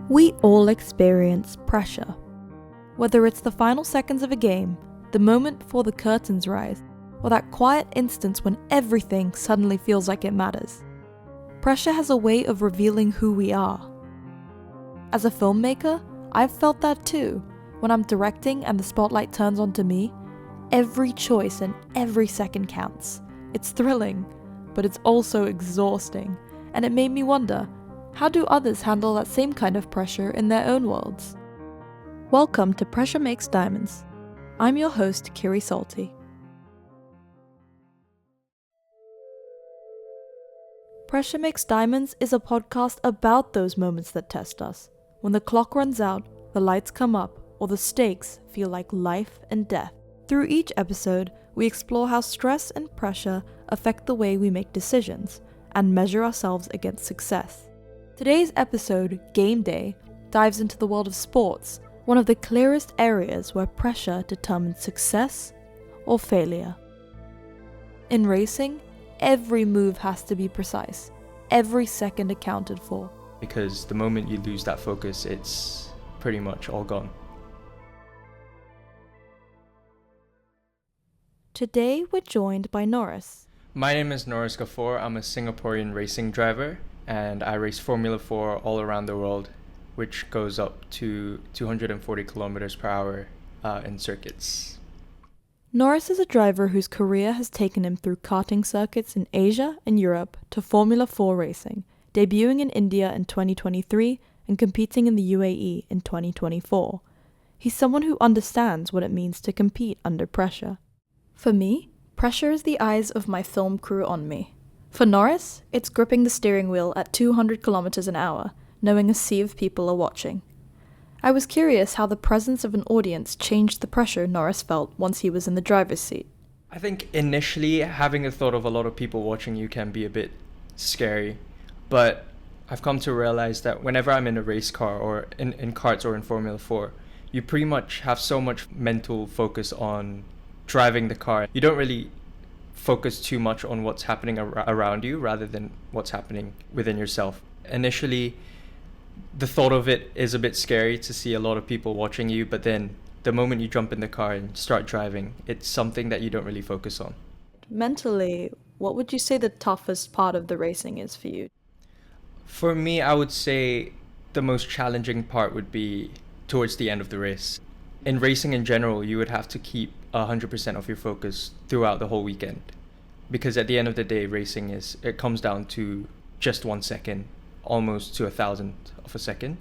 We all experience pressure. Whether it's the final seconds of a game, the moment before the curtains rise, or that quiet instance when everything suddenly feels like it matters. Pressure has a way of revealing who we are. As a filmmaker, I've felt that too. When I'm directing and the spotlight turns onto me, every choice and every second counts. It's thrilling, but it's also exhausting, and it made me wonder, how do others handle that same kind of pressure in their own worlds? Welcome to Pressure Makes Diamonds. I'm your host, Kiri Salti. Pressure Makes Diamonds is a podcast about those moments that test us. When the clock runs out, the lights come up, or the stakes feel like life and death. Through each episode, we explore how stress and pressure affect the way we make decisions and measure ourselves against success. Today's episode, Game Day, dives into the world of sports, one of the clearest areas where pressure determines success or failure. In racing, every move has to be precise, every second accounted for. Because the moment you lose that focus, it's pretty much all gone. Today we're joined by Nooris. My name is Nooris Gafoor. I'm a Singaporean racing driver, and I race Formula 4 all around the world, which goes up to 240 kilometers per hour in circuits. Nooris is a driver whose career has taken him through karting circuits in Asia and Europe to Formula 4 racing, debuting in India in 2023 and competing in the UAE in 2024. He's someone who understands what it means to compete under pressure. For me, pressure is the eyes of my film crew on me. For Nooris, it's gripping the steering wheel at 200 kilometers an hour, knowing a sea of people are watching. I was curious how the presence of an audience changed the pressure Nooris felt once he was in the driver's seat. I think initially having the thought of a lot of people watching you can be a bit scary, but I've come to realize that whenever I'm in a race car or in karts or in Formula 4, you pretty much have so much mental focus on driving the car. You don't really focus too much on what's happening around you rather than what's happening within yourself. Initially, the thought of it is a bit scary to see a lot of people watching you, but then the moment you jump in the car and start driving, it's something that you don't really focus on. Mentally, what would you say the toughest part of the racing is for you? For me, I would say the most challenging part would be towards the end of the race. In racing in general, you would have to keep 100% of your focus throughout the whole weekend. Because at the end of the day, racing it comes down to just 1 second, almost to 1,000th of a second.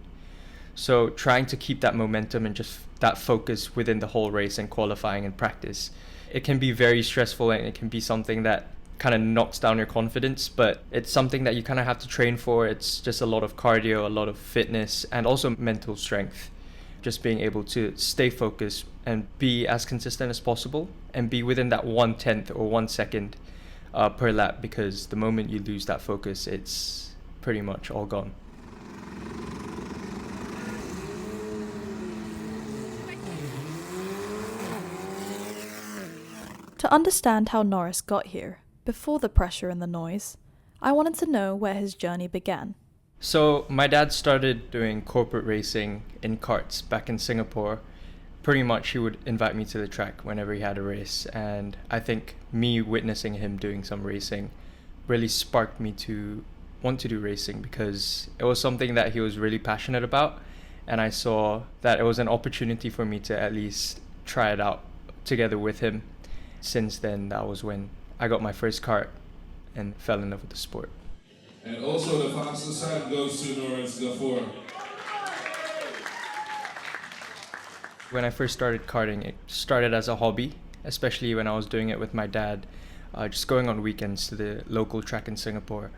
So trying to keep that momentum and just that focus within the whole race and qualifying and practice, it can be very stressful and it can be something that kind of knocks down your confidence, but it's something that you kind of have to train for. It's just a lot of cardio, a lot of fitness, and also mental strength. Just being able to stay focused and be as consistent as possible and be within that 1/10 or 1 second per lap, because the moment you lose that focus, it's pretty much all gone. To understand how Nooris got here, before the pressure and the noise, I wanted to know where his journey began. So my dad started doing corporate racing in karts back in Singapore. Pretty much he would invite me to the track whenever he had a race, and I think me witnessing him doing some racing really sparked me to want to do racing, because it was something that he was really passionate about, and I saw that it was an opportunity for me to at least try it out together with him. Since then, that was when I got my first kart and fell in love with the sport. And also the fastest time goes to Nooris Gafoor. When I first started karting, it started as a hobby, especially when I was doing it with my dad, just going on weekends to the local track in Singapore.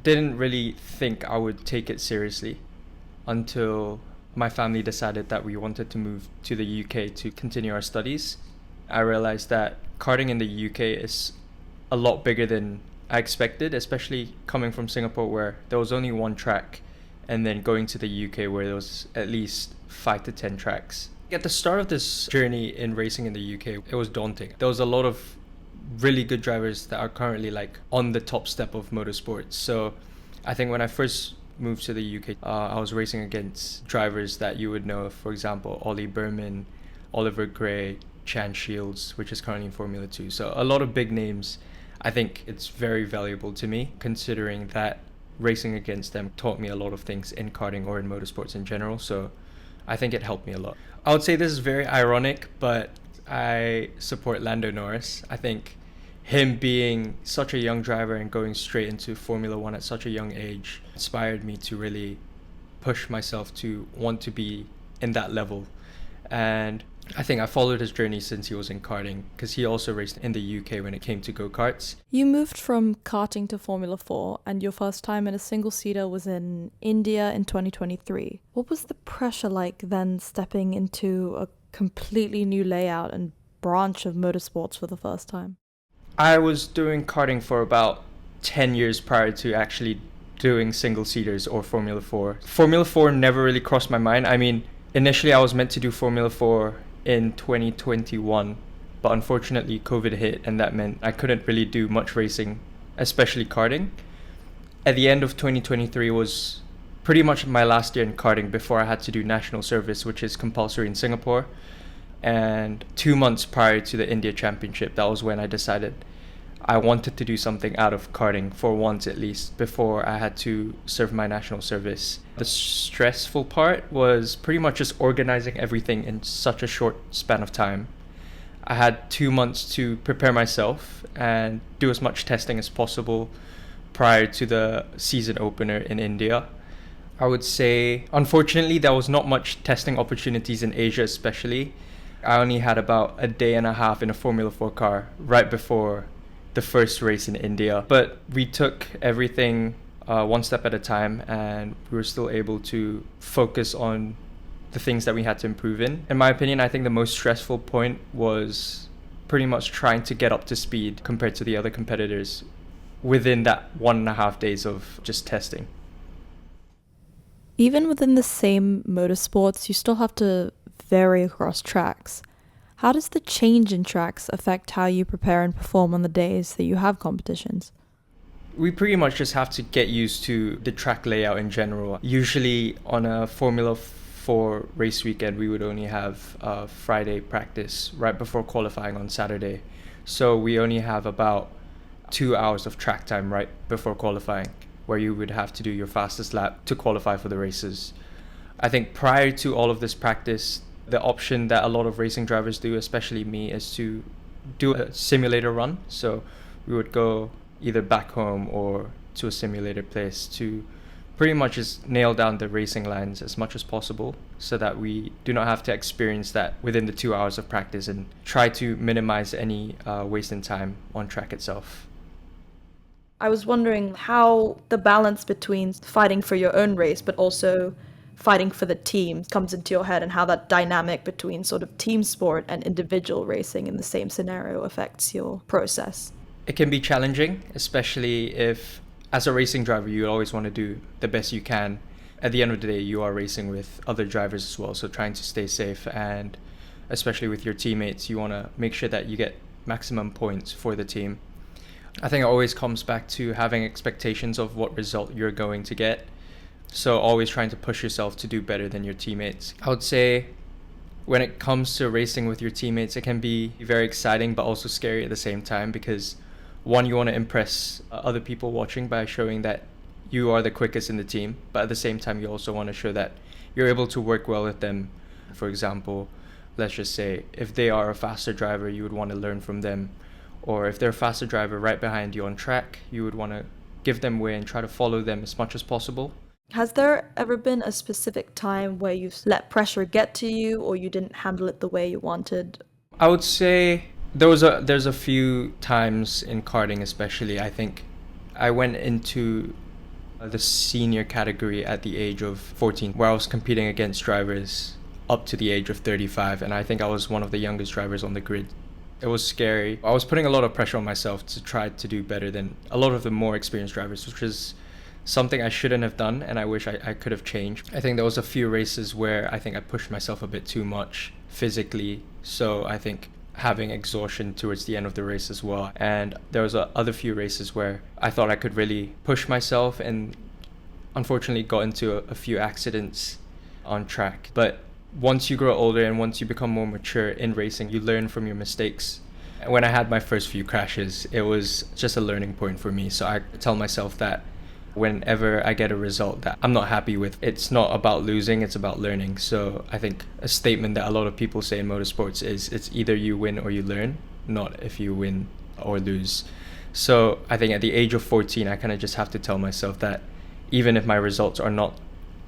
Didn't really think I would take it seriously until my family decided that we wanted to move to the UK to continue our studies. I realized that karting in the UK is a lot bigger than I expected, especially coming from Singapore where there was only one track, and then going to the UK where there was at least 5 to 10 tracks. At the start of this journey in racing in the UK, it was daunting. There was a lot of really good drivers that are currently on the top step of motorsport. So I think when I first moved to the UK, I was racing against drivers that you would know, for example, Ollie Berman, Oliver Gray, Chan Shields, which is currently in Formula 2. So a lot of big names. I think it's very valuable to me, considering that racing against them taught me a lot of things in karting or in motorsports in general. So I think it helped me a lot. I would say this is very ironic, but I support Lando Norris. I think him being such a young driver and going straight into Formula One at such a young age inspired me to really push myself to want to be in that level. And I think I followed his journey since he was in karting, because he also raced in the UK when it came to go-karts. You moved from karting to Formula 4, and your first time in a single-seater was in India in 2023. What was the pressure like then, stepping into a completely new layout and branch of motorsports for the first time? I was doing karting for about 10 years prior to actually doing single-seaters or Formula 4. Formula 4 never really crossed my mind. I mean, initially I was meant to do Formula 4 in 2021, but unfortunately COVID hit, and that meant I couldn't really do much racing, especially karting. At the end of 2023 was pretty much my last year in karting before I had to do national service, which is compulsory in Singapore. And 2 months prior to the India Championship, that was when I decided I wanted to do something out of karting for once at least before I had to serve my national service. The stressful part was pretty much just organizing everything in such a short span of time. I had 2 months to prepare myself and do as much testing as possible prior to the season opener in India. I would say, unfortunately, there was not much testing opportunities in Asia especially. I only had about a day and a half in a Formula 4 car right before the first race in India. But we took everything one step at a time, and we were still able to focus on the things that we had to improve in. In my opinion, I think the most stressful point was pretty much trying to get up to speed compared to the other competitors within that 1.5 days of just testing. Even within the same motorsports, you still have to vary across tracks. How does the change in tracks affect how you prepare and perform on the days that you have competitions? We pretty much just have to get used to the track layout in general. Usually on a Formula 4 race weekend, we would only have a Friday practice right before qualifying on Saturday. So we only have about 2 hours of track time right before qualifying, where you would have to do your fastest lap to qualify for the races. I think prior to all of this practice, the option that a lot of racing drivers do, especially me, is to do a simulator run. So we would go either back home or to a simulator place to pretty much just nail down the racing lines as much as possible, so that we do not have to experience that within the 2 hours of practice, and try to minimize any waste in time on track itself. I was wondering how the balance between fighting for your own race but also fighting for the team comes into your head, and how that dynamic between sort of team sport and individual racing in the same scenario affects your process. It can be challenging, especially if, as a racing driver, you always want to do the best you can. At the end of the day, you are racing with other drivers as well, so trying to stay safe, and especially with your teammates, you want to make sure that you get maximum points for the team. I think it always comes back to having expectations of what result you're going to get. So always trying to push yourself to do better than your teammates. I would say when it comes to racing with your teammates, it can be very exciting but also scary at the same time, because one, you want to impress other people watching by showing that you are the quickest in the team, but at the same time you also want to show that you're able to work well with them. For example, let's just say if they are a faster driver, you would want to learn from them, or if they're a faster driver right behind you on track, you would want to give them way and try to follow them as much as possible. Has there ever been a specific time where you've let pressure get to you, or you didn't handle it the way you wanted? I would say there's a few times in karting especially. I think I went into the senior category at the age of 14, where I was competing against drivers up to the age of 35, and I think I was one of the youngest drivers on the grid. It was scary. I was putting a lot of pressure on myself to try to do better than a lot of the more experienced drivers, which is something I shouldn't have done, and I wish I could have changed. I think there was a few races where I think I pushed myself a bit too much physically, so I think having exhaustion towards the end of the race as well. And there was other few races where I thought I could really push myself, and unfortunately got into a few accidents on track. But once you grow older and once you become more mature in racing, you learn from your mistakes. When I had my first few crashes, it was just a learning point for me. So I tell myself that whenever I get a result that I'm not happy with, it's not about losing, it's about learning. So I think a statement that a lot of people say in motorsports is it's either you win or you learn, not if you win or lose. So I think at the age of 14, I kind of just have to tell myself that even if my results are not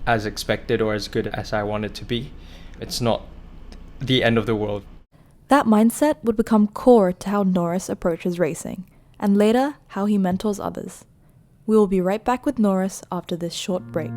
as expected or as good as I want it to be, it's not the end of the world. That mindset would become core to how Nooris approaches racing, and later how he mentors others. We will be right back with Nooris after this short break.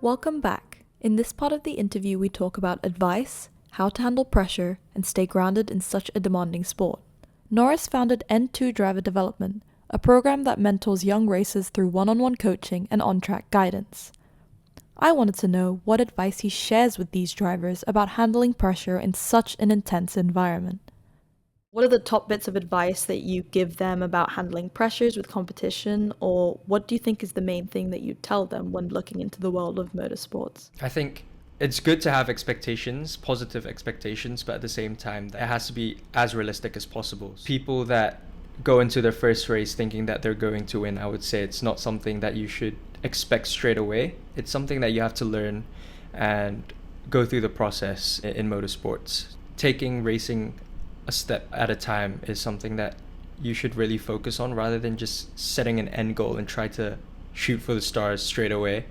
Welcome back. In this part of the interview, we talk about advice, how to handle pressure, and stay grounded in such a demanding sport. Nooris founded N2 Driver Development, a program that mentors young racers through one-on-one coaching and on-track guidance. I wanted to know what advice he shares with these drivers about handling pressure in such an intense environment. What are the top bits of advice that you give them about handling pressures with competition, or what do you think is the main thing that you tell them when looking into the world of motorsports? I think it's good to have expectations, positive expectations, but at the same time, it has to be as realistic as possible. People that go into their first race thinking that they're going to win, I would say it's not something that you should expect straight away. It's something that you have to learn and go through the process in motorsports. Taking racing a step at a time is something that you should really focus on rather than just setting an end goal and try to shoot for the stars straight away.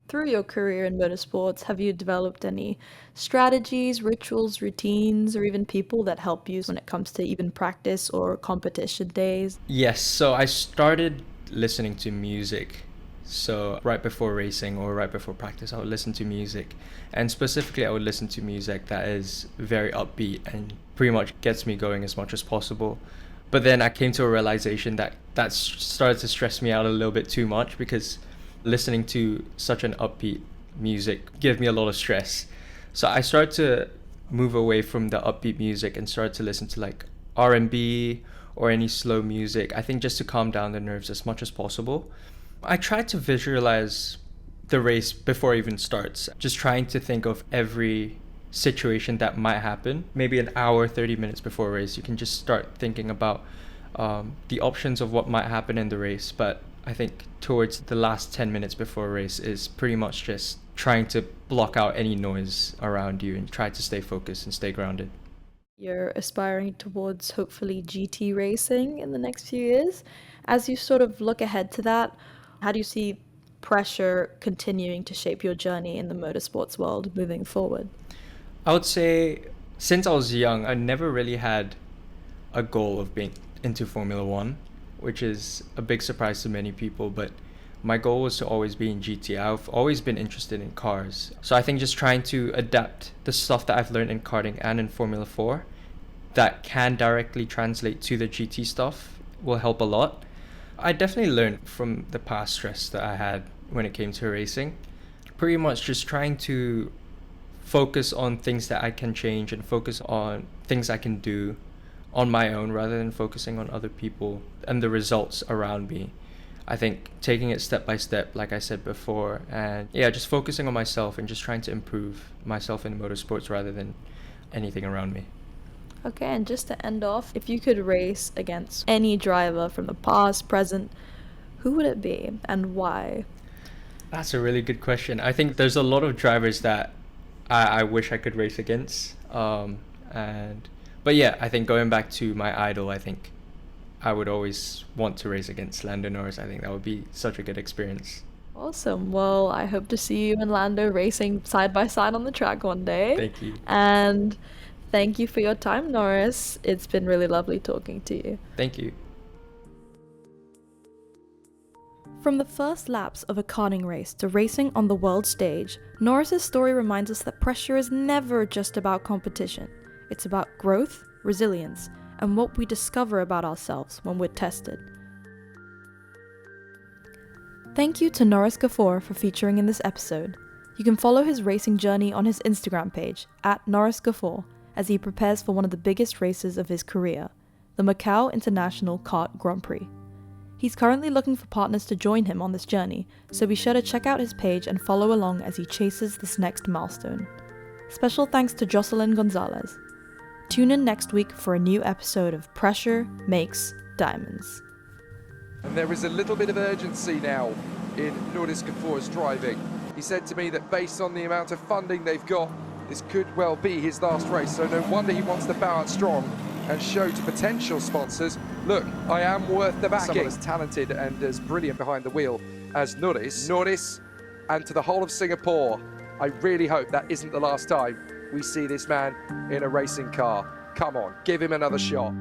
Through your career in motorsports, have you developed any strategies, rituals, routines, or even people that help you when it comes to even practice or competition days? Yes, so I started listening to music. So right before racing or right before practice, I would listen to music. And specifically, I would listen to music that is very upbeat and pretty much gets me going as much as possible. But then I came to a realization that started to stress me out a little bit too much, because listening to such an upbeat music gave me a lot of stress. So I started to move away from the upbeat music and started to listen to like R&B or any slow music, I think just to calm down the nerves as much as possible. I try to visualize the race before it even starts, just trying to think of every situation that might happen. Maybe an hour, 30 minutes before a race, you can just start thinking about the options of what might happen in the race. But I think towards the last 10 minutes before a race is pretty much just trying to block out any noise around you and try to stay focused and stay grounded. You're aspiring towards hopefully GT racing in the next few years. As you sort of look ahead to that, how do you see pressure continuing to shape your journey in the motorsports world moving forward? I would say since I was young, I never really had a goal of being into Formula One, which is a big surprise to many people, but my goal was to always be in GT. I've always been interested in cars. So I think just trying to adapt the stuff that I've learned in karting and in Formula 4 that can directly translate to the GT stuff will help a lot. I definitely learned from the past stress that I had when it came to racing. Pretty much just trying to focus on things that I can change and focus on things I can do on my own rather than focusing on other people and the results around me. I think taking it step by step, like I said before, and just focusing on myself and just trying to improve myself in motorsports rather than anything around me. Okay, and just to end off, if you could race against any driver from the past, present, who would it be and why? That's a really good question. I think there's a lot of drivers that I wish I could race against. But I think going back to my idol, I think I would always want to race against Lando Norris. I think that would be such a good experience. Awesome. Well, I hope to see you and Lando racing side by side on the track one day. Thank you. And thank you for your time, Nooris. It's been really lovely talking to you. Thank you. From the first laps of a karting race to racing on the world stage, Nooris' story reminds us that pressure is never just about competition. It's about growth, resilience, and what we discover about ourselves when we're tested. Thank you to Nooris Gafoor for featuring in this episode. You can follow his racing journey on his Instagram page, @Nooris Gafoor, as he prepares for one of the biggest races of his career, the Macau International Kart Grand Prix. He's currently looking for partners to join him on this journey, so be sure to check out his page and follow along as he chases this next milestone. Special thanks to Jocelyn Gonzalez. Tune in next week for a new episode of Pressure Makes Diamonds. And there is a little bit of urgency now in Nooris Gafoor's driving. He said to me that based on the amount of funding they've got, this could well be his last race, so no wonder he wants to bow out strong and show to potential sponsors, look, I am worth the backing. Someone as talented and as brilliant behind the wheel as Nooris, and to the whole of Singapore, I really hope that isn't the last time we see this man in a racing car. Come on, give him another shot.